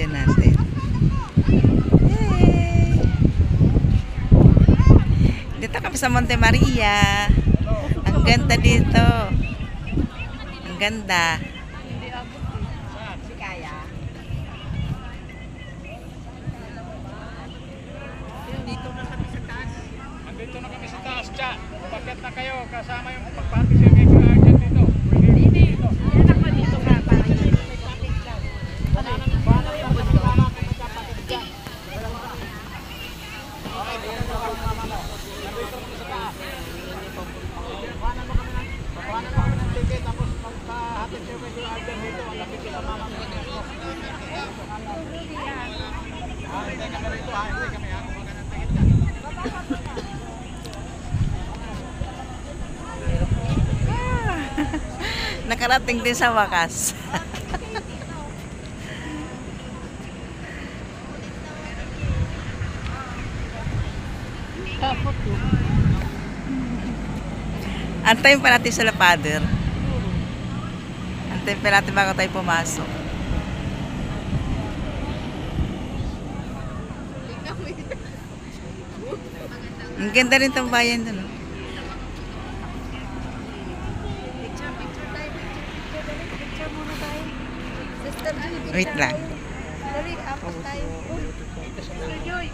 din natin. Yay! Dito kami sa Monte Maria. Ang ganda dito. Ang ganda. Andito na kami sa taas, Cha. Bakit na kayo kasama yung pagpati sa kay Kuya Arjen dito? Pwede dito. Yan ako dito ka para may kapit ka. Wala na yung para yung para kung magkapatid ka. Okay, diyan na lang mama mo. Nandito kami sa taas. Kuhanan mo kami ng ticket tapos magkahatid siya kay Kuya Arjen dito. Lapit sila mama mo. Hindi kami rito ha. Hindi kami ha. Kumaga ng ticket ka. Nakarating din sa wakas. Antayin pa natin sila, Father. Antayin pa natin bago tayo pumasok. Ang ganda rin itong bayan doon. Wait lang. Dali, apat tayo. Joy.